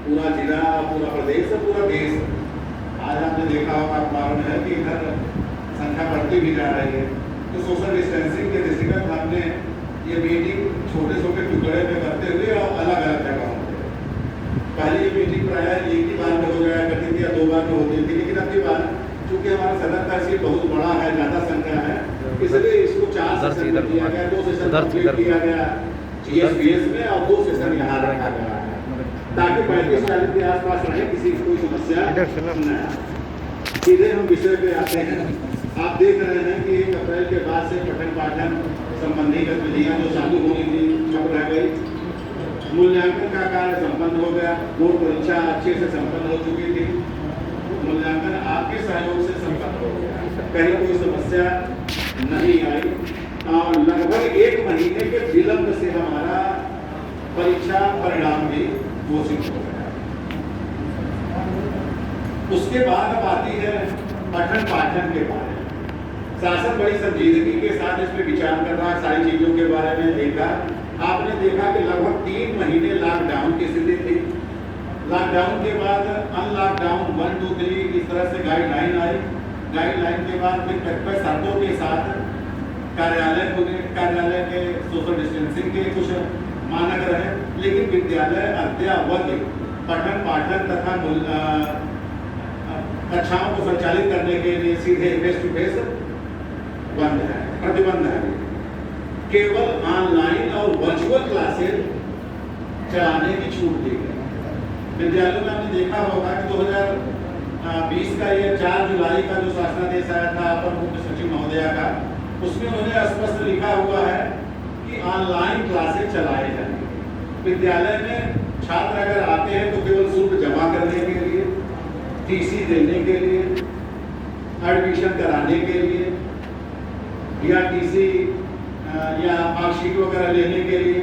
पूरा जिला, पूरा प्रदेश और पूरा देश। आज आपने देखा होगा अखबारों में है कि इधर संख्या बढ़ती भी जा रही है। तो सोशल डिस्टेंसिंग के दृष्टिगत हमने ये मीटिंग छोटे छोटे टुकड़े में करते हुए और अलग अलग जगहों पर, पहले ये मीटिंग प्रायः एक ही बार में हो जाया करती थी या 2 बार में होती थी, लेकिन अब की बार चूँकि हमारा सदन का सीट बहुत बड़ा है, ज़्यादा संख्या है, इसलिए इसको 4 सेशन में किया गया, 2 सेशन कंप्लीट किया गया GSPS में और 2 सेशन यहाँ रखा गया है ताकि 35-40 के आसपास रहे, किसी को कोई समस्या न आए। सीधे हम विषय पे आते हैं। आप देख रहे हैं कि 1 अप्रैल के बाद से पठन पाठन संबंधी गतिविधियाँ जो चालू होनी थी ठप रह गई। मूल्यांकन का कार्य संपन्न हो गया, बोर्ड परीक्षा अच्छे से संपन्न हो चुकी थी, मूल्यांकन आपके सहयोग से संपन्न हो गया, कहीं कोई समस्या नहीं आई और लगभग 1 महीने के विलंब से हमारा परीक्षा परिणाम भी घोषित हो गया। उसके बाद अब आती है पठन पाठन के बारे में। शासन बड़ी संजीदगी के साथ इस पर विचार कर रहा है, सारी चीजों के बारे में देखा। आपने देखा कि लगभग 3 महीने लॉकडाउन की स्थिति थी। लॉकडाउन के बाद अनलॉकडाउन 1, 2, 3 इस तरह से गाइडलाइन आई। गाइडलाइन के बाद फिर कतिपय शर्तों के साथ कार्यालय खुले, कार्यालय के सोशल डिस्टेंसिंग के कुछ मानक रहे, लेकिन विद्यालय अद्यावधि पठन पाठन तथा कक्षाओं को संचालित करने के लिए सीधे फेस टू फेस बंद है, प्रतिबंध है। केवल ऑनलाइन और वर्चुअल क्लासेस चलाने की छूट दी गई। विद्यालयों में आपने देखा होगा कि 2020 का ये 4 जुलाई का जो शासनादेश आया था अपर मुख्य सचिव महोदया का, उसमें उन्होंने स्पष्ट लिखा हुआ है कि ऑनलाइन क्लासेस चलाए जाएंगे। विद्यालय में छात्र अगर आते हैं तो केवल शुल्क जमा करने के लिए, टीसी देने के लिए, एडमिशन कराने के लिए या टीसी या मार्कशीट वगैरह लेने के लिए,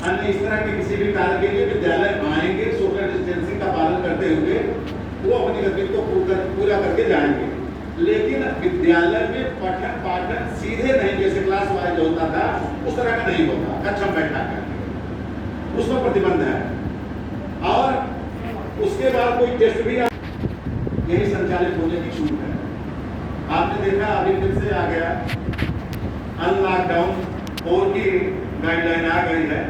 अन्य इस तरह के किसी भी कार्य के लिए विद्यालय आएंगे, सोशल डिस्टेंसिंग का पालन करते हुए वो अपनी गतिविधि को पूरा करके जाएंगे। लेकिन विद्यालय में पठन पाठन सीधे नहीं, जैसे क्लास वाइज होता था उस तरह का नहीं होता, कक्षा में बैठा कर, उसमें प्रतिबंध है। और उसके बाद कोई टेस्ट भी यही संचालित होने की छूट है। आपने देखा अभी फिर से आ गया अनलॉकडाउन और की गाइडलाइन आ गई है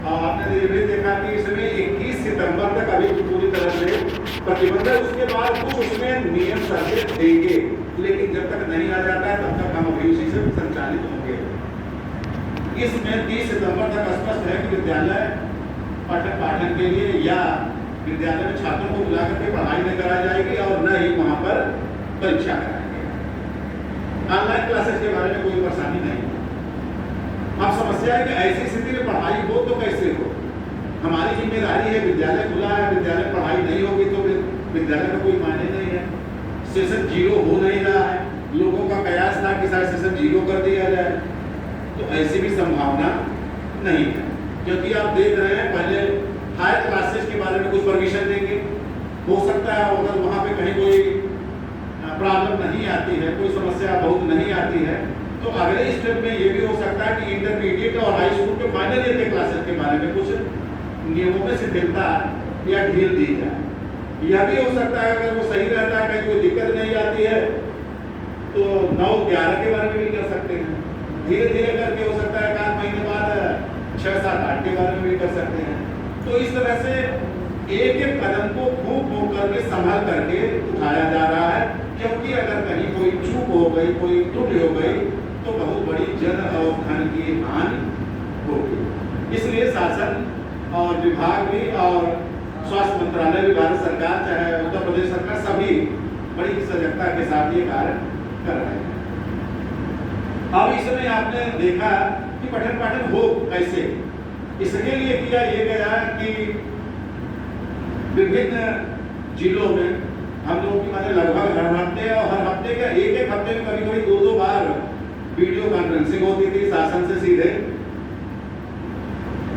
और आपने ये भी देखा कि इसमें 21 सितंबर तक अभी पूरी तरह से प्रतिबंध है। उसके बाद कुछ उसमें नियम शर्तें देंगे, लेकिन जब तक नहीं आ जाता है तब तक हम अभी उसी से संचालित होंगे। इसमें 30 सितंबर तक स्पष्ट है कि विद्यालय पठन पाठन के लिए या विद्यालय में छात्रों को बुला करके पढ़ाई नहीं कराई जाएगी और न ही वहां पर परीक्षा कराएंगे। ऑनलाइन क्लासेस के बारे में कोई परेशानी नहीं। अब समस्या है कि ऐसी स्थिति में पढ़ाई हो तो कैसे हो। हमारी जिम्मेदारी है, विद्यालय खुला है, विद्यालय पढ़ाई नहीं होगी तो विद्यालय का कोई मायने नहीं है। सेशन 0 हो नहीं रहा है, लोगों का कयास था कि शायद सेशन 0 कर दिया जाए, तो ऐसी भी संभावना नहीं है। क्योंकि आप देख रहे हैं पहले हायर क्लासेस के बारे में कुछ परमिशन देंगे, हो सकता है अगर वहाँ पे कहीं कोई प्रॉब्लम नहीं आती है, कोई समस्या बहुत नहीं आती है, तो अगले स्टेप में ये भी हो सकता है कि इंटरमीडिएट और हाई स्कूल के फाइनल ईयर के क्लासेस के बारे में कुछ नियमों में शिथिलता या ढील दी जाए। यह भी हो सकता है अगर वो सही रहता है, कहीं कोई दिक्कत नहीं आती है तो 9-11 के बारे में भी कर सकते हैं। धीरे धीरे करके हो सकता है 1 महीने बाद 6-7-8 के बारे में भी कर सकते हैं। तो इस तरह से एक एक कदम को फूंक फूंक करके संभाल करके उठाया जा रहा है, क्योंकि अगर कहीं कोई चूक हो गई, कोई त्रुटि हो गई तो बहुत बड़ी जन और धन की हानि होगी। इसलिए शासन और विभाग भी और स्वास्थ्य मंत्रालय भी, भारत सरकार चाहे उत्तर प्रदेश सरकार, सभी बड़ी सजगता के साथ ये कार्य कर रहे हैं। अब इसमें आपने देखा कि पठन पाठन हो कैसे, इसके लिए किया ये गया कि विभिन्न जिलों में हम लोगों की माने लगभग हर हफ्ते और हर हफ्ते का एक हफ्ते में कभी कभी 2-2 बार वीडियो कॉन्फ्रेंसिंग होती थी शासन से सीधे।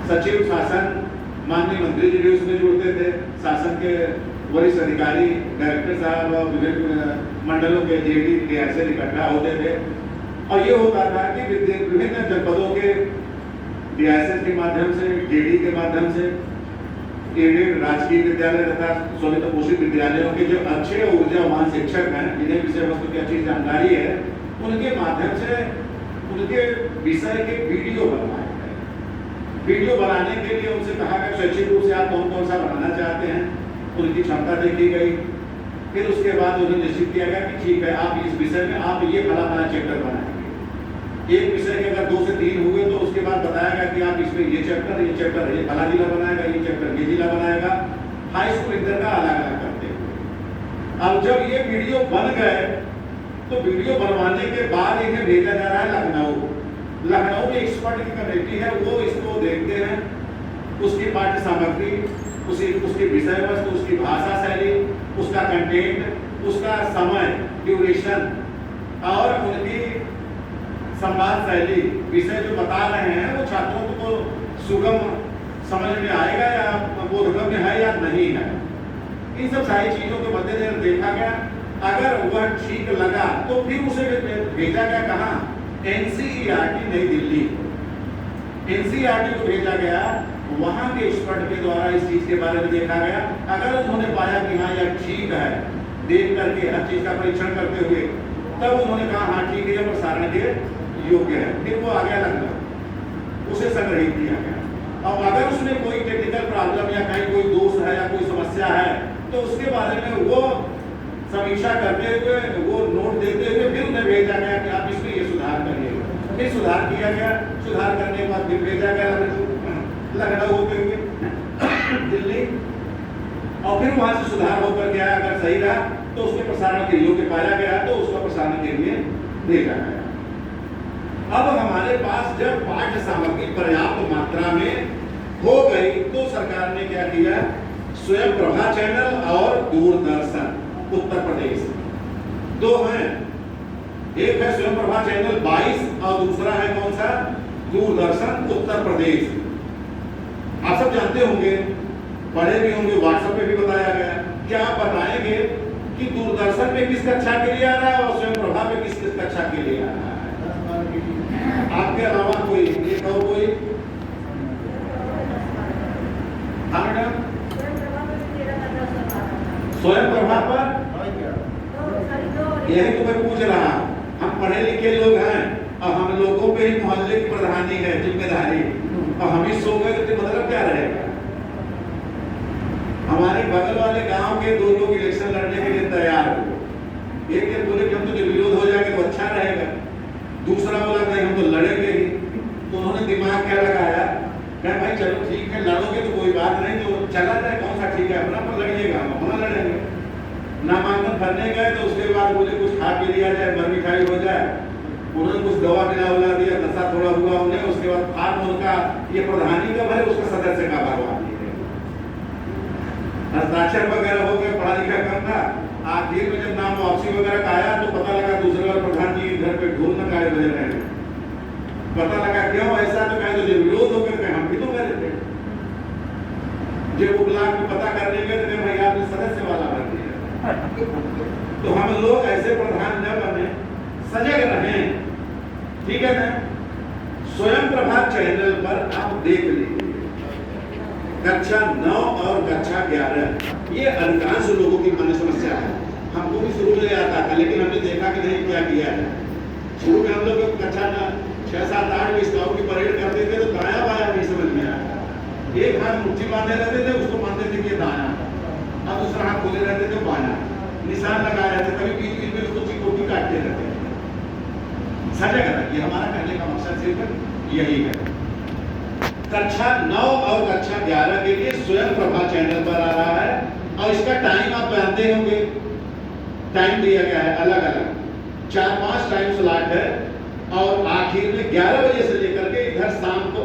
सचिव शासन, माननीय मंत्री जी भी उसमें जुड़ते थे, शासन के वरिष्ठ अधिकारी, डायरेक्टर साहब और विभिन्न मंडलों के जेडी DISS इकट्ठा होते थे और ये होता था कि विभिन्न जनपदों के DISS के माध्यम से, जेडी के माध्यम से एडेड राजकीय विद्यालय तथा स्वयं पोषित विद्यालयों के जो अच्छे ऊर्जावान शिक्षक हैं, जिन्हें विषय वस्तु की अच्छी जानकारी है, उनके माध्यम से उनके विषय के वीडियो बनवाए गए। वीडियो बनाने के लिए उनसे कहा गया शैक्षिक रूप से आप कौन कौन सा बनाना चाहते हैं, उनकी क्षमता देखी गई। फिर उसके बाद उन्हें निश्चित किया गया कि ठीक है, आप इस विषय में आप ये फला फला चैप्टर बनाएंगे। एक विषय के अगर 2 से 3 हुए तो उसके बाद बताया गया कि आप इसमें ये चैप्टर ये फला जिला बनाएगा, ये चैप्टर ये जिला बनाएगा। हाई स्कूल इंटर का अलग अलग करते हुए अब जब ये वीडियो बन गए तो वीडियो बनवाने के बाद इन्हें भेजा जा रहा है लखनऊ में एक्सपर्ट की कमेटी है, वो इसको देखते हैं, उसकी पाठ्य सामग्री, उसकी विषय वस्तु, उसकी भाषा शैली, उसका कंटेंट, उसका समय ड्यूरेशन और उनकी संवाद शैली, विषय जो बता रहे हैं वो छात्रों को सुगम समझ में आएगा या बोधगम्य है या नहीं है। इन सब सारी चीजों के मद्देनजर देखा गया। अगर वह ठीक लगा तो फिर उसे भेजा गया कहाँ, एनसीईआरटी नई दिल्ली। एनसीईआरटी को भेजा गया, वहां के एक्सपर्ट के द्वारा इस चीज के बारे में देखा गया। अगर उन्होंने पाया कि हाँ यह ठीक है, देख करके हर चीज का परीक्षण करते हुए, तब उन्होंने कहा हाँ ठीक है, प्रसारण के योग्य है। फिर वो आ गया लखनऊ, उसे संग्रहित किया गया। और अगर उसमें कोई टेक्निकल प्रॉब्लम या कहीं कोई दोष है या कोई समस्या है तो उसके बारे में वो समीक्षा करते हुए, वो नोट देते हुए फिर उन्हें भेजा गया कि आप इसमें ये सुधार करिए। फिर सुधार किया गया, सुधार करने के बाद फिर भेजा गया लखनऊ होते हुए दिल्ली, और फिर वहां से सुधार होकर गया। अगर सही रहा तो उसके प्रसारण के योग्य पाया गया तो उसका प्रसारण के लिए भेजा गया। अब हमारे पास जब पाठ्य सामग्री पर्याप्त मात्रा में हो गई तो सरकार ने क्या किया, स्वयं प्रभा चैनल और दूरदर्शन उत्तर प्रदेश, 2 हैं। एक है स्वयं प्रभा चैनल 22 और दूसरा है कौन सा, दूरदर्शन उत्तर प्रदेश। आप सब जानते होंगे, पढ़े भी होंगे, व्हाट्सएप पे भी बताया गया। क्या आप बताएंगे कि दूरदर्शन पे किस कक्षा के लिए आ रहा है और स्वयं प्रभा पे किस किस कक्षा के लिए आ रहा है? आपके अलावा कोई एक और कोई? हाँ मैडम, स्वयं प्रभा पर यही तो मैं पूछ रहा। हम पढ़े लिखे लोग हैं और हम लोगों पे ही मोहल्ले की प्रधानी है जिम्मेदारी, और हम ही सो गए तो मतलब क्या रहेगा? हमारे बगल वाले गांव के 2 लोग इलेक्शन लड़ने के लिए तैयार हो। एक ने बोले कि हम तो जब विरोध हो जाएगा तो अच्छा रहेगा, दूसरा बोला नहीं हम तो लड़ेंगे ही। तो उन्होंने दिमाग क्या लगाया, कहा भाई चलो ठीक है, लड़ोगे तो कोई बात नहीं, तो चला जाए, कौन सा ठीक है, अपना पर लड़िएगा, हम अपना लड़ेंगे। नामांकन भरने गए तो उसके बाद बोले कुछ खा पी लिया जाए, मर मिठाई हो जाए। उन्होंने कुछ दवा मिला दिया, नशा थोड़ा हुआ उन्हें, उसके बाद फार्म उनका ये प्रधानी का भरे, उसका सदस्य का भरवा दिए, हस्ताक्षर वगैरह हो गए, पढ़ा लिखा कम था। आखिर में जब नाम वापसी वगैरह का आया तो पता लगा दूसरे बार प्रधान जी घर पे ढोल न गाए बजे रहे। पता लगा क्यों ऐसा, तो कहे तो जब विरोध हो गए हम भी तो कह रहे थे। जब वो ब्लॉक में पता करने गए तो भाई आपने सदस्य वाला भर दिया। तो हम लोग ऐसे प्रधान न बने, सजग रहें, ठीक है ना। स्वयं प्रभा चैनल पर आप देख लीजिए, कक्षा 9 और कक्षा 11 ये अधिकांश लोगों की मानसिक समस्या है। हमको भी शुरू में आता था, लेकिन हमने देखा कि नहीं क्या किया है। शुरू में हम लोग कक्षा 6, 7, 8 में स्काउट की परेड करते थे तो दाया बाया नहीं समझ में आया। एक हाथ मुट्ठी बांधे रहते थे, उसको मानते थे कि दाया, और दूसरा हाथ खोले रहते थे बाया, निशान लगाए रहते, कभी बीच बीच में उसको चिकोटी काटते रहते। सजग रहिए, हमारा कहने का मकसद सिर्फ यही है। कक्षा 9 और कक्षा 11 के लिए स्वयं प्रभा चैनल पर आ रहा है, और इसका टाइम आप जानते होंगे, टाइम दिया गया है अलग अलग, 4-5 टाइम स्लॉट है, और आखिर में 11 बजे से लेकर के इधर शाम को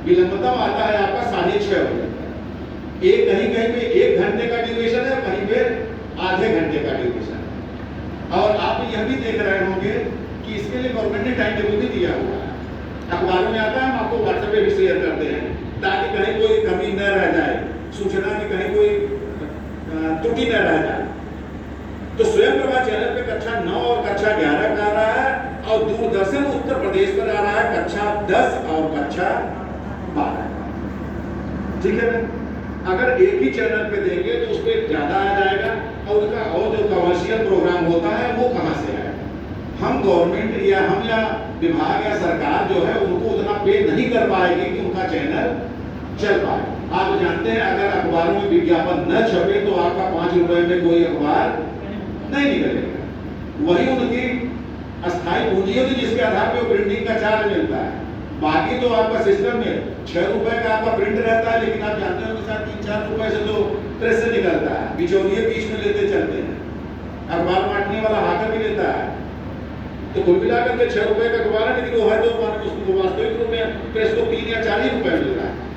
विलंबतम आता है आपका 6:30 बजे। एक कहीं कहीं पे 1 घंटे का ड्यूरेशन है, कहीं पे आधे घंटे का ड्यूरेशन है। और आप यह भी देख रहे होंगे कि इसके लिए गवर्नमेंट ने टाइम टेबल भी दिया हुआ है, अखबारों में आता है, हम आपको व्हाट्सएप पे भी शेयर करते हैं, ताकि कहीं कोई कमी न रह जाए, सूचना में कहीं कोई त्रुटि न रह जाए। तो स्वयं प्रभा चैनल पे कक्षा 9 और कक्षा 11 का आ रहा है, और दूरदर्शन उत्तर प्रदेश पर आ रहा है कक्षा 10 और कक्षा 12। ठीक है ना। अगर एक ही चैनल पे देंगे तो उस पर ज़्यादा आ जाएगा और उसका और जो कमर्शियल प्रोग्राम होता है वो कहाँ से आएगा। हम गवर्नमेंट या विभाग या सरकार जो है उनको उतना पे नहीं कर पाएगी कि उनका चैनल चल पाए। आप जानते हैं अगर अखबारों में विज्ञापन न छपे तो आपका 5 रुपए में कोई अखबार नहीं निकलेगा। वही उनकी अस्थायी पूंजी होती जिसके आधार पर प्रिंटिंग का चार्ज मिलता है। बाकी तो आपका सिस्टम में 6 रुपए का आपका प्रिंट रहता है, लेकिन आप जानते हो कि 3-4 रुपए से तो प्रेस से निकलता है, बिचौलिए बीच में लेते चलते हैं, अखबार बांटने वाला हाकर भी लेता है। तो कुल मिलाकर के 6 रुपए का अखबार है, लेकिन वो है तो उसको वास्तविक रूप में प्रेस को 3 या 4 ही रुपए मिल रहा है।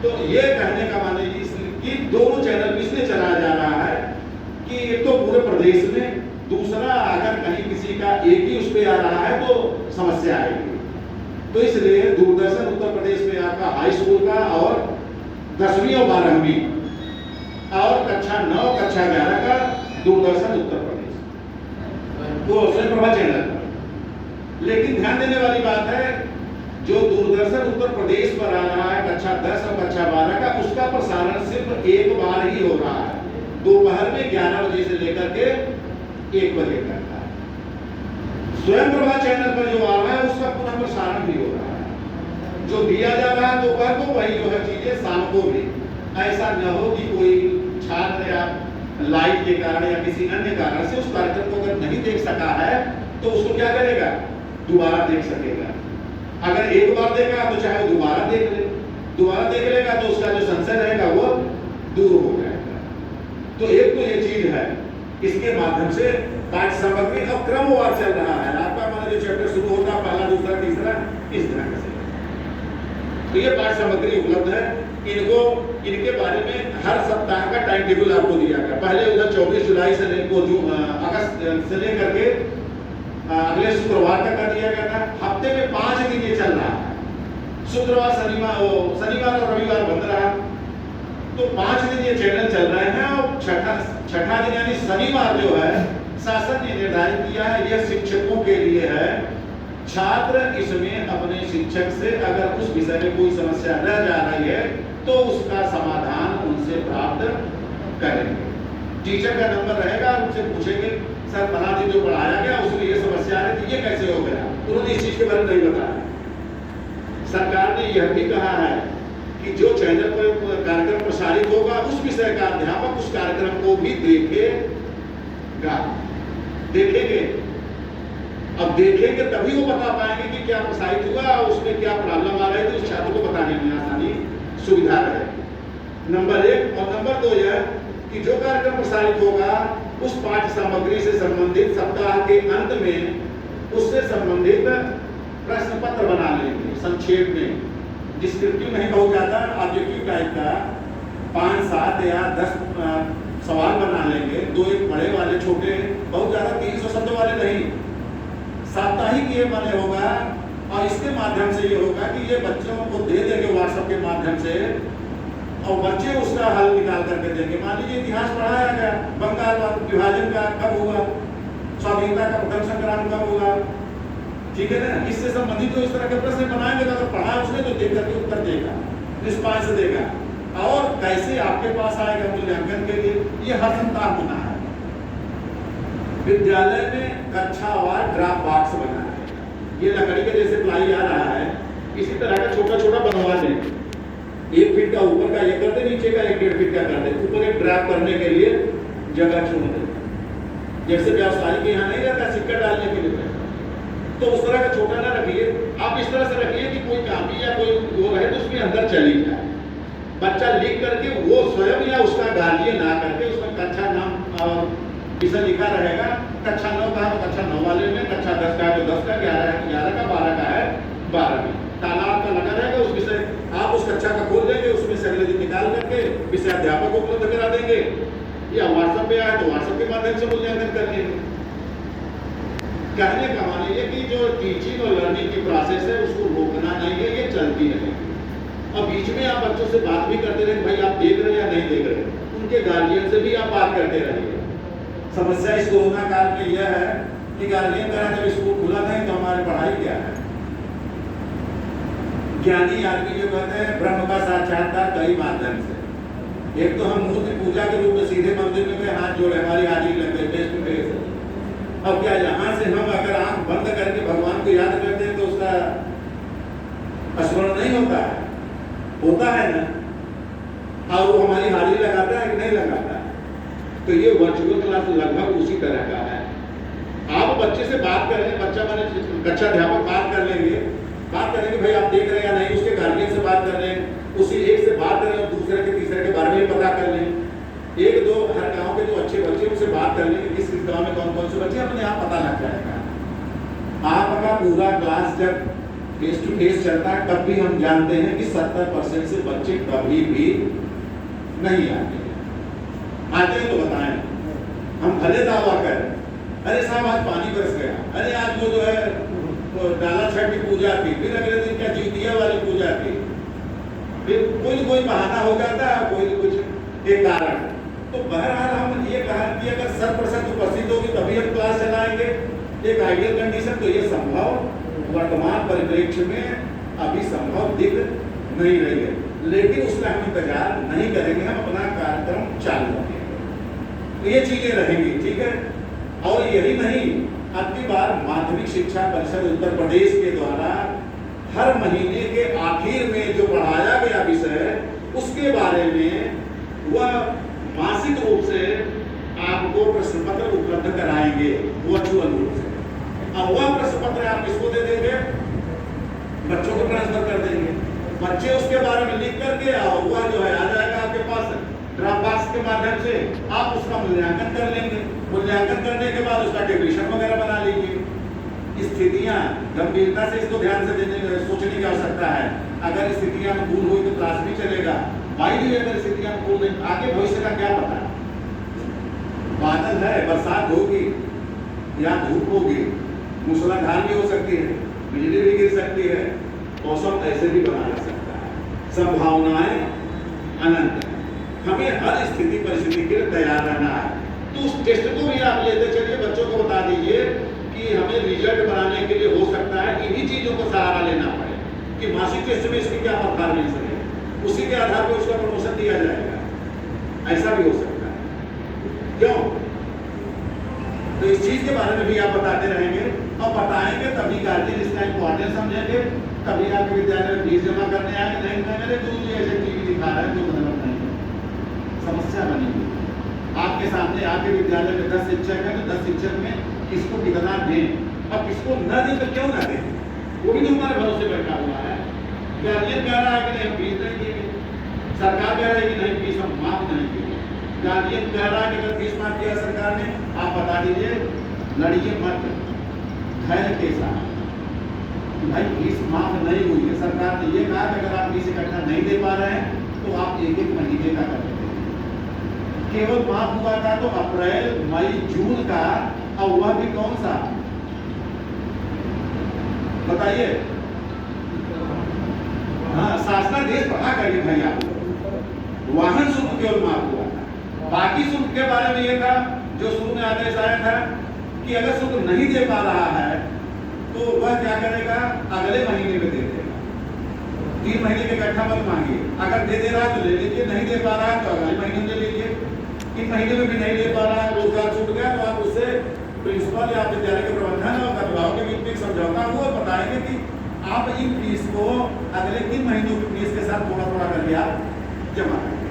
तो ये कहने का माने कि दोनों चैनल इसलिए चलाया जा रहा है कि एक तो पूरे प्रदेश में, दूसरा अगर कहीं किसी का एक ही उस पर आ रहा है तो समस्या आएगी। तो इसलिए दूरदर्शन उत्तर प्रदेश में आपका हाई स्कूल का और 10वीं और 12वीं और कक्षा 9 कक्षा 11 का दूरदर्शन उत्तर प्रदेश तो स्वयं प्रभा चैनल पर। लेकिन ध्यान देने वाली बात है जो दूरदर्शन उत्तर प्रदेश पर आ रहा है कक्षा 10 और कक्षा 12 का, उसका प्रसारण सिर्फ एक बार ही हो रहा है, दोपहर में 11 बजे से लेकर के 1 बजे तक। स्वयं प्रभा चैनल पर जो आ रहा है उसका पुनः प्रसारण भी हो रहा है। जो दिया जा रहा है दोपहर को वही जो है चीजें शाम को भी। ऐसा न हो कि कोई छात्र या लाइट के कारण या किसी अन्य कारण से उस कार्यक्रम को अगर नहीं देख सका है तो उसको क्या करेगा, दोबारा देख सकेगा। अगर एक बार देखा तो चाहे वो दोबारा देख ले, दोबारा देख लेगा तो उसका जो संशय रहेगा वो दूर हो जाएगा। तो एक तो ये चीज है, इसके माध्यम से पाठ्य सामग्री अब क्रमवार चल रहा है। आपका मान लीजिए चैप्टर शुरू होता है पहला दूसरा तीसरा इस तरह से, तो ये पाठ्य सामग्री उपलब्ध है। इनके बारे में हर सप्ताह का टाइम टेबल आपको दिया गया। पहले उधर 24 जुलाई से अगस्त से लेकर के अगले शुक्रवार तक कर दिया गया था। हफ्ते में 5 दिन ये चल रहा है, शुक्रवार शनिवार और रविवार बंद रहा। तो 5 दिन ये चैनल चल रहे हैं और छठा दिन यानी शनिवार जो है शासन ने निर्धारित किया है यह शिक्षकों के लिए है। छात्र इसमें अपने शिक्षक से अगर उस विषय में कोई समस्या रह जा रही है तो उसका समाधान उनसे प्राप्त करेंगे। टीचर का नंबर रहेगा, उनसे पूछेंगे सर फला दिन जो पढ़ाया गया उसमें ये समस्या है तो ये कैसे हो गया, उन्होंने इस चीज के बारे में नहीं बताया। सरकार ने यह भी कहा है कि जो चैनल पर कार्यक्रम प्रसारित होगा उस विषय का अध्यापक उस कार्यक्रम को भी देखेंगे। अब देखेंगे तभी वो बता पाएंगे कि क्या प्रसारित हुआ और उसमें क्या प्रॉब्लम आ रही थी, उस छात्र को बताने में आसानी सुविधा रहेगी। नंबर 1 और नंबर 2 यह कि जो कार्यक्रम प्रसारित होगा उस पाठ्य सामग्री से संबंधित सप्ताह के अंत में उससे संबंधित प्रश्न पत्र बना लेंगे, संक्षेप में डिस्क्रिप्टिव नहीं बहुत ज्यादा ऑब्जेक्टिव टाइप का 5, 7 या 10 सवाल बना लेंगे। 2-1 बड़े वाले, छोटे बहुत ज्यादा 300 शब्द वाले नहीं, साप्ताहिक ये बने होगा। और इसके माध्यम से ये होगा कि ये बच्चों को दे देंगे व्हाट्सएप के माध्यम से और बच्चे उसका हल निकाल करके देंगे। मान लीजिए इतिहास पढ़ाया गया, बंगाल विभाजन का कब हुआ, स्वाधीनता का प्रथम संग्राम कब हुआ, ठीक है ना, इससे संबंधित तो इस तरह के प्रश्न बनाएंगे तो अगर पढ़ा उसने तो देख करके उत्तर देगा, निष्पास देगा और कैसे आपके पास आएगा मूल्यांकन के लिए, ये हर सप्ताह होना है। विद्यालय में कक्षावार ड्राफ्ट बॉक्स बना है, ये लकड़ी के जैसे प्लाई आ रहा है, इसी तरह का छोटा छोटा बनवा दें। 1 फीट का ऊपर का ये कर दे, नीचे का 1-1.5 फीट का कर दे, ऊपर एक ड्राफ्ट करने के लिए जगह छोड़ दे, जैसे व्यवसायी के यहाँ नहीं रहता सिक्का डालने के लिए, तो उस तरह का छोटा ना रखिए, आप इस तरह से रखिए कि कोई कापी या कोई वो रहे तो उसमें अंदर चली जाए। बच्चा लिख करके वो स्वयं या उसका गार्जियन ना करके उसमें कक्षा नाम विषय लिखा रहेगा। कक्षा 9 का है तो कक्षा 9 वाले में, कक्षा 10 का है तो 10 का, 11 का, 12 का है 12 में। तालाब का लगा रहेगा उस विषय, आप उस कक्षा का खोल देंगे, उसमें से अगले दिन निकाल करके विषय अध्यापक को उपलब्ध करा देंगे या व्हाट्सएप पे आए तो व्हाट्सएप के माध्यम से मूल्यांकन कर लेंगे। कहने का माने ये कि जो टीचिंग और लर्निंग की प्रोसेस है उसको रोकना नहीं है, ये चलती रहेगी। और बीच में आप बच्चों से बात भी करते रहे, भाई आप देख रहे हैं या नहीं देख रहे, उनके गार्जियन से भी आप बात करते रहिए। समस्या इस कोरोना काल में यह है कि गार्जियन कह रहा जब स्कूल खुला नहीं तो हमारी पढ़ाई क्या है, ज्ञानी आदमी जो कहते हैं ब्रह्म का साक्षात्कार कई माध्यम से। एक तो हम मूर्ति पूजा के रूप में सीधे मंदिर में गए, हाथ जोड़े, हमारी हाजिरी लग गई फेस टू फेस। अब क्या यहाँ से हम अगर आंख बंद करके भगवान को याद करते हैं तो उसका स्मरण नहीं होता है? होता है ना। और वो हमारी हाजिरी लगाता है कि नहीं लगाता? तो ये वर्चुअल क्लास लगभग उसी तरह का है। आप बच्चे से बात करें, बच्चा मैंने कक्षा अध्यापक बात कर लेंगे, बात करेंगे भाई आप देख रहे हैं या नहीं, उसके गार्जियन से बात कर लें, उसी एक से बात करें और दूसरे के तीसरे के बारे में पता कर लें। एक दो हर गांव के जो अच्छे बच्चे उनसे बात कर लें कि किस गांव में कौन कौन से बच्चे, अपने आप पता लग जाएगा। आपका पूरा क्लास जब फेस टू फेस चलता है तब भी हम जानते हैं कि 70% से बच्चे कभी भी नहीं आते हैं तो बताएं। हम भले दावा करें, अरे साहब आज पानी बरस गया, अरे आज वो जो है तो डाला छठ की पूजा थी, फिर अगले दिन क्या जीतिया वाली पूजा थी, फिर कोई बहाना हो जाता है, कोई कुछ एक कारण। तो बहरहाल हम ये कहा कि अगर 100% उपस्थित होगी तभी हम क्लास चलाएंगे, एक आइडियल कंडीशन। तो ये संभव वर्तमान परिप्रेक्ष्य में अभी संभव दिख नहीं रही है, लेकिन उसका हम इंतजार नहीं करेंगे, हम अपना कार्यक्रम चालू रखेंगे। तो ये चीजें रहेंगी, ठीक है। और यही नहीं, अब की बार माध्यमिक शिक्षा परिषद उत्तर प्रदेश के द्वारा हर महीने के आखिर में जो पढ़ाया गया विषय उसके बारे में वह मासिक रूप से आपको प्रश्न पत्र उपलब्ध कराएंगे वर्चुअल रूप से। अब वह प्रश्न पत्र आप किसको दे देंगे? बच्चों को ट्रांसफर कर देंगे, बच्चे उसके बारे में लिख करके और वह जो है आ जाएगा आपके पास ड्रॉप बॉक्स के माध्यम से। आप उसका मूल्यांकन कर लेंगे, मूल्यांकन करने के बाद उसका डेफिनेशन वगैरह बना लीजिए। स्थितियां गंभीरता से इसको ध्यान से सोचने की आवश्यकता है। अगर स्थितियां अनुकूल हुई तो क्लास भी चलेगा, भाई भी अगर स्थितियां अनुकूल नहीं, आगे भविष्य का क्या पता है? बादल है, बरसात होगी या धूप होगी, मूसलाधार भी हो सकती है, बिजली भी गिर सकती है, मौसम ऐसे भी बना जा सकता है, संभावनाएं अनंत है। हमें हर स्थिति परिस्थिति के लिए तैयार रहना है। तो उस टेस्ट को भी आप लेते चलिए, बच्चों को बता दीजिए कि हमें रिजल्ट बनाने के लिए हो सकता है इन्हीं चीजों को सहारा लेना पड़े कि मासिक टेस्ट में इसकी क्या परफॉर्मेंस है, उसी के आधार पर उसका प्रमोशन दिया जाएगा, ऐसा भी हो सकता है। क्यों? तो इस चीज के बारे में भी आप बताते रहेंगे और बताएंगे तभी गार्जियन इसका इम्पोर्टेंस समझेंगे, तभी आपके विद्यालय में फीस जमा करने आएंगे। नहीं तो मेरे गुरु जी ऐसे टीवी दिखा रहे हैं तो मतलब नहीं, समस्या बनेगी। आपके सामने आपके विद्यालय में 10 शिक्षक हैं तो 10 शिक्षक में किसको कितना दें और किसको न दें तो क्यों ना दें, वो भी तो हमारे भरोसे बैठा हुआ है। गार्जियन कह रहा है कि नहीं फीस नहीं देंगे, सरकार कह रही है कि नहीं फीस हम माफ नहीं देंगे, गार्जियन कह रहा है कि अगर फीस माफ किया सरकार ने, आप बता दीजिए, लड़िए मत धैर्य के साथ। भाई फीस माफ नहीं हुई है, सरकार ने ये कहा कि अगर आप फीस इकट्ठा नहीं दे पा रहे हैं तो आप एक महीने का कर देते हैं। केवल माफ हुआ था तो अप्रैल मई जून का, और वह भी कौन सा बताइए? हाँ, शासनादेश पढ़ा करिए भाई आप लोग। वाहन शुल्क केवल माफ हुआ था, बाकी शुल्क के बारे में ये था जो शुरू में आदेश आया था कि अगर शुल्क नहीं दे पा रहा है तो वह क्या करेगा, अगले महीने में दे देगा। 3 महीने के इकट्ठा मत मांगिए, अगर दे रहा है तो ले लीजिए, नहीं दे पा रहा है तो अगले महीने में ले लीजिए। 3 महीने में भी नहीं दे पा रहा है, रोजगार छूट गया, तो आप उससे प्रिंसिपल या विद्यालय के प्रबंधन और अभिभावक के बीच में समझौता हुआ, बताएंगे कि आप इन फीस को अगले 3 महीनों की फीस के साथ थोड़ा थोड़ा करके आप जमा करेंगे,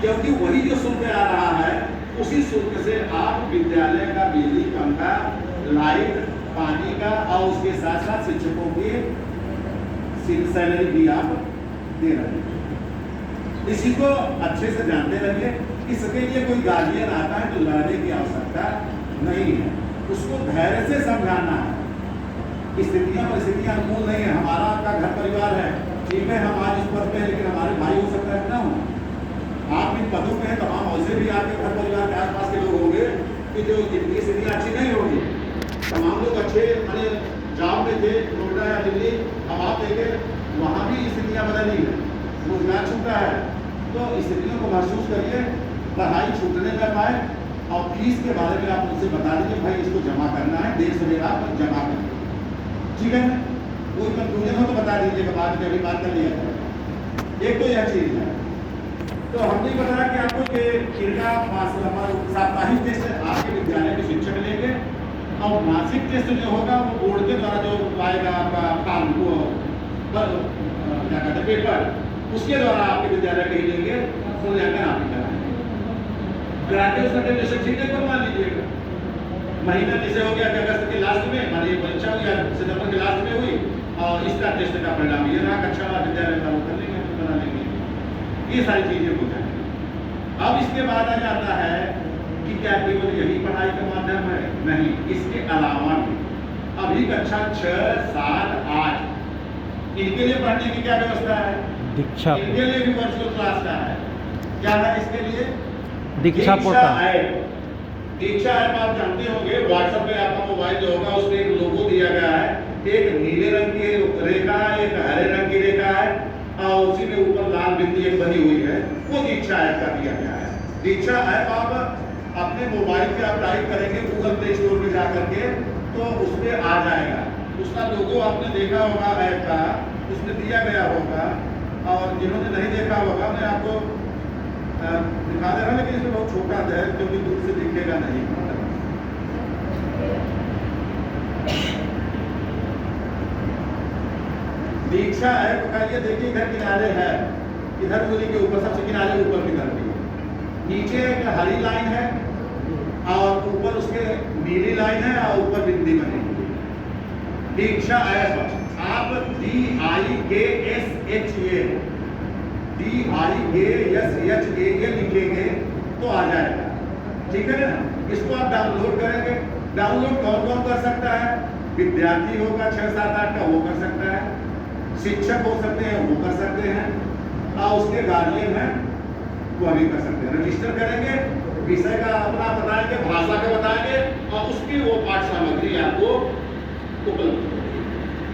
क्योंकि वही जो शुल्क आ रहा है उसी शुल्क से आप विद्यालय का बिजली, पंखा, लाइट, पानी का और उसके साथ साथ शिक्षकों की सैलरी भी आप दे रहे हैं। इसी को अच्छे से जानते रहिए। इसके लिए कोई गार्जियन आता है तो लड़ने की आवश्यकता नहीं है, उसको धैर्य से समझाना है। स्थितियां परिस्थितियां अनुकूल नहीं है, हमारा आपका घर परिवार है, ठीक है, हम आज इस पद पे हैं लेकिन हमारे भाई हो सकता है ना हो, आप इन पदों पे हैं, तमाम वैसे भी आपके घर परिवार के आसपास के लोग होंगे कि जो जिनकी स्थितियां अच्छी नहीं होगी। तमाम लोग अच्छे माने जॉब में थे, नोएडा या दिल्ली, अब आप देखें वहाँ भी स्थितियाँ बदली है, रोजगार छूटा है, तो स्थितियों को महसूस करिए, पढ़ाई छूटने का पाए और फीस के बारे में आप उनसे बता दीजिए भाई इसको जमा करना है, देर सवेरा आप जमा करें, ठीक है। कोई कंफ्यूजन हो तो बता दीजिएगा, बाद में अभी बात कर लिया जाए। एक तो यह चीज़ है। तो हमने बताया कि आपको कि इनका साप्ताहिक टेस्ट आपके विद्यालय के शिक्षक लेंगे और मासिक टेस्ट जो होगा वो बोर्ड के द्वारा जो आएगा आपका काम को क्या कहते हैं पेपर, उसके द्वारा आपके विद्यालय के ही लेंगे, मूल्यांकन आप ही कराएंगे। कराके उसका टेस्ट शीट एक बनवा लीजिएगा। महीना जैसे हो गया कि अगस्त के लास्ट में हमारी परीक्षा हुई या सितंबर के लास्ट में हुई और इसका टेस्ट का परिणाम ये रहा, अच्छा विद्यालय चालू कर लेंगे, बना लेंगे। ये सारी चीजें हो जाएंगी। अब इसके बाद आ जाता है कि क्या केवल यही पढ़ाई का माध्यम है? नहीं, इसके अलावा भी अभी कक्षा 6, 7, 8 इनके लिए पढ़ने की क्या व्यवस्था है? दीक्षा, इनके लिए भी वर्चुअल क्लास का है। क्या है इसके लिए? दीक्षा पोर्टल। ऐप। दीक्षा ऐप आप जानते होंगे, व्हाट्सएप पे आपका मोबाइल जो होगा उसमें एक लोगो दिया गया है, एक नीले रंग की रेखा है, एक हरे रंग की रेखा है और उसी में ऊपर लाल बिंदु एक बनी हुई है, वो दीक्षा ऐप का दिया गया है। दीक्षा ऐप आप अपने मोबाइल पे आप टाइप करेंगे गूगल प्ले स्टोर में जा करके तो उसमें आ जाएगा। उसका लोगो आपने देखा होगा ऐप का, उसमें दिया गया होगा और जिन्होंने नहीं देखा होगा मैं आपको दिखा दे रहा हूँ, लेकिन इसमें बहुत छोटा है क्योंकि दूर से दिखेगा नहीं। दीक्षा ऐप का ये देखिए इधर किनारे है, इधर दूरी के ऊपर सबसे किनारे ऊपर की तरफ नीचे एक हरी लाइन है और ऊपर उसके नीली लाइन है और ऊपर बिंदी बनी हुई है। दीक्षा ऐप आप DIGSHA लिखेंगे तो आ जाएगा, ठीक है ना। इसको आप डाउनलोड करेंगे। डाउनलोड कौन कौन कर सकता है? विद्यार्थी होगा 6, 7, 8 का वो कर सकता है, शिक्षक हो सकते हैं वो कर सकते हैं और उसके गार्जियन हैं वो भी कर सकते हैं। रजिस्टर करेंगे, विषय का अपना बताएंगे, भाषा का बताएंगे और उसकी वो पाठ सामग्री आपको उपलब्ध,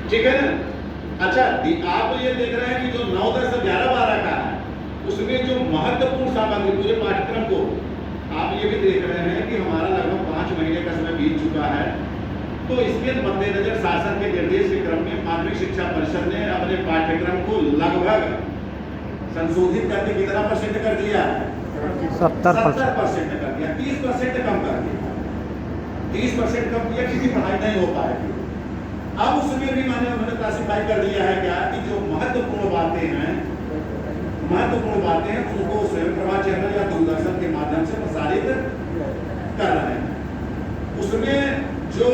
ठीक है ना। अच्छा, आप ये देख रहे हैं कि जो 9, 10, 11, 12 का है उसमें जो महत्वपूर्ण सामग्री पूरे पाठ्यक्रम को आप ये भी देख रहे हैं कि हमारा लगभग 5 महीने का समय बीत चुका है। तो इसके मद्देनजर शासन के निर्देश के क्रम में माध्यमिक शिक्षा परिषद ने अपने पाठ्यक्रम को लगभग संशोधित करके कितना % कर दिया? 70% कर दिया, 30% कम कर दिया। 30% कम किया, किसी पढ़ाई नहीं हो पाएगी। अब उसमें भी उन्होंने क्लासिफाई कर दिया है क्या कि जो महत्वपूर्ण बातें हैं उनको स्वयं प्रभा चैनल या दूरदर्शन के माध्यम से प्रसारित कर रहे हैं। उसमें जो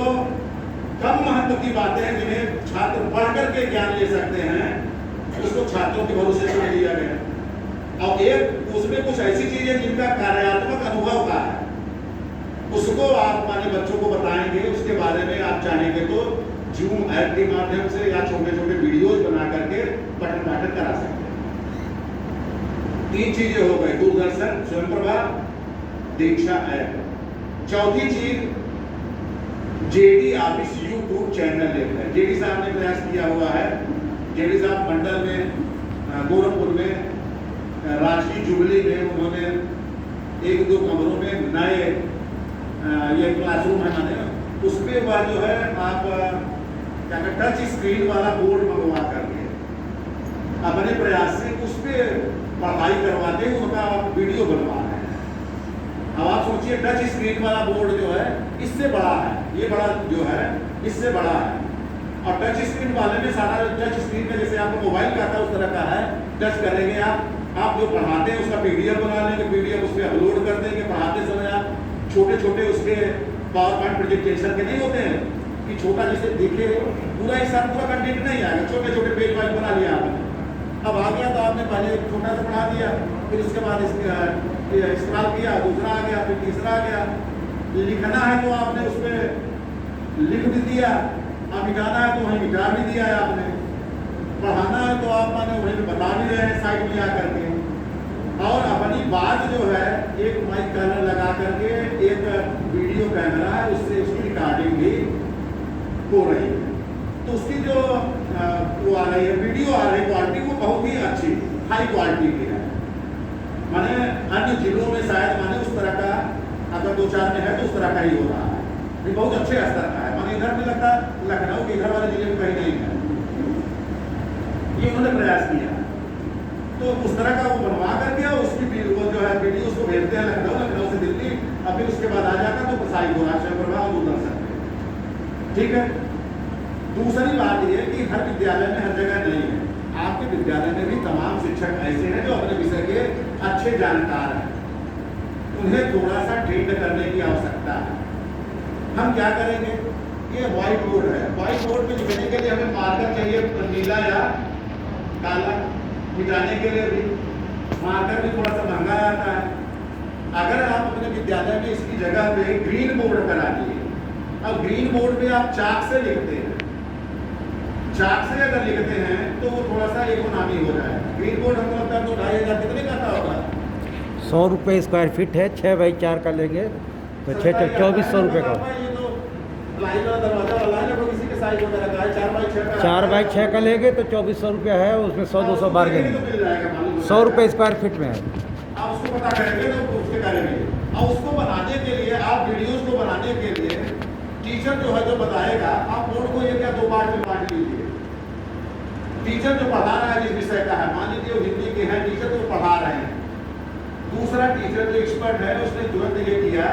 कम महत्व की बातें हैं जिन्हें छात्र पढ़ करके ज्ञान ले सकते हैं उसको छात्रों के भरोसे छोड़ दिया गया और एक उसमें कुछ ऐसी चीजें जिनका कार्यात्मक अनुभव का है उसको आप बच्चों को बताएंगे। उसके बारे में आप चाहेंगे तो जूम ऐप के माध्यम से या छोटे छोटे वीडियोज बना करके पठन पाठन करा सकते हैं। 3 चीजें हो गई, दूरदर्शन, स्वयं प्रभा, दीक्षा ऐप। चौथी चीज जेडी ऑफिस यूट्यूब चैनल है। जेडी साहब ने प्रयास किया हुआ है। जेडी साहब मंडल में, गोरखपुर में, राजकीय जुबली में उन्होंने 1-2 कमरों में नए ये क्लासरूम है माने उसमें वह जो है आप क्या कहते टच स्क्रीन वाला बोर्ड मंगवा करके अपने प्रयास से उस पर पढ़ाई करवाते उनका वीडियो बनवा रहे हैं। अब आप सोचिए टच स्क्रीन वाला बोर्ड जो है इससे बड़ा है, ये बड़ा जो है इससे बड़ा है और टच स्क्रीन वाले में सारा टच स्क्रीन में जैसे आपको मोबाइल का था उस तरह का है। टच करेंगे आप जो पढ़ाते हैं उसका PDF बना लेंगे, PDF उस पर अपलोड कर देंगे। पढ़ाते समय आप छोटे छोटे उसके पावर पॉइंट प्रेजेंटेशन के नहीं होते हैं कि छोटा जैसे दिखे पूरा एक साथ पूरा कंटेंट नहीं आएगा, छोटे छोटे पेज वाइज बना लिया आपने। अब आ गया तो आपने पहले छोटा सा पढ़ा दिया, फिर उसके बाद इस्तेमाल किया, दूसरा आ गया, फिर तीसरा आ गया। लिखना है तो आपने उस पर लिख भी दिया, अब मिटाना है तो वहीं मिटा भी दिया है आपने। पढ़ाना है तो आप माने वहीं बता भी रहे हैं साइड में आकर के। और अपनी बात जो है एक माइक कैमरा लगा करके एक वीडियो कैमरा है उससे उसकी रिकॉर्डिंग भी हो रही है। तो उसकी जो वो आ रही है वीडियो आ रही क्वालिटी वो बहुत ही अच्छी हाई क्वालिटी की है। माने अन्य जिलों में शायद माने उस तरह का अगर 2-4 में है तो उस तरह का ही हो रहा है। ये बहुत अच्छे स्तर का है। माने इधर में लगता है लखनऊ के इधर वाले जिले में कहीं नहीं है। ये उन्होंने प्रयास किया। तो उस तरह का वो बनवा करके उसकी वो जो है वीडियो उसको भेजते हैं लखनऊ, लखनऊ से दिल्ली, और फिर उसके बाद आ जाता तो साई गोराक्षर प्रभाव दूर कर सकते हैं। ठीक है। दूसरी बात ये है कि हर विद्यालय में हर जगह नहीं है। आपके विद्यालय में भी तमाम शिक्षक ऐसे हैं जो अपने विषय के अच्छे जानकार हैं, उन्हें थोड़ा सा ट्रेंड करने की आवश्यकता है। हम क्या करेंगे, ये व्हाइट बोर्ड है, व्हाइट बोर्ड पे लिखने के लिए हमें मार्कर चाहिए, नीला या काला, मिटाने के लिए भी मार्कर भी थोड़ा सा महंगा आता है। अगर आप अपने विद्यालय में इसकी जगह पे ग्रीन बोर्ड करा दिए, अब ग्रीन बोर्ड पे आप चाक से लिखते हैं, चाक से अगर लिखते हैं तो वो थोड़ा सा इकोनॉमी हो जाएगा। ग्रीन बोर्ड हमको लगता है तो 2,500 कितने का आता होगा? 100 रुपये स्क्वायर फीट है, 6x4 का लेंगे तो 2400 रुपये का। ये तो प्लाई वाला दरवाजा वाला है, लगभग इसी के साइज वगैरह का है, 4x6 का। 4x6 का लेंगे तो 2400 रुपया है, उसमें 100-200 बार्गेन, तो मिल जाएगा, मालूम 100 रुपये स्क्वायर फीट में है। आप उसको पता करेंगे तो उसके करेंगे। और उसको बनाने के लिए, आप वीडियोस को बनाने के लिए टीचर जो है जो बताएगा, आप बोर्ड को एक या 2 पार्ट में बांट लीजिए। टीचर जो पढ़ा रहा है जिस विषय का है, मान लीजिए हिंदी के हैं टीचर, तो पढ़ा रहे हैं। दूसरा टीचर जो एक्सपर्ट है उसने तुरंत ये किया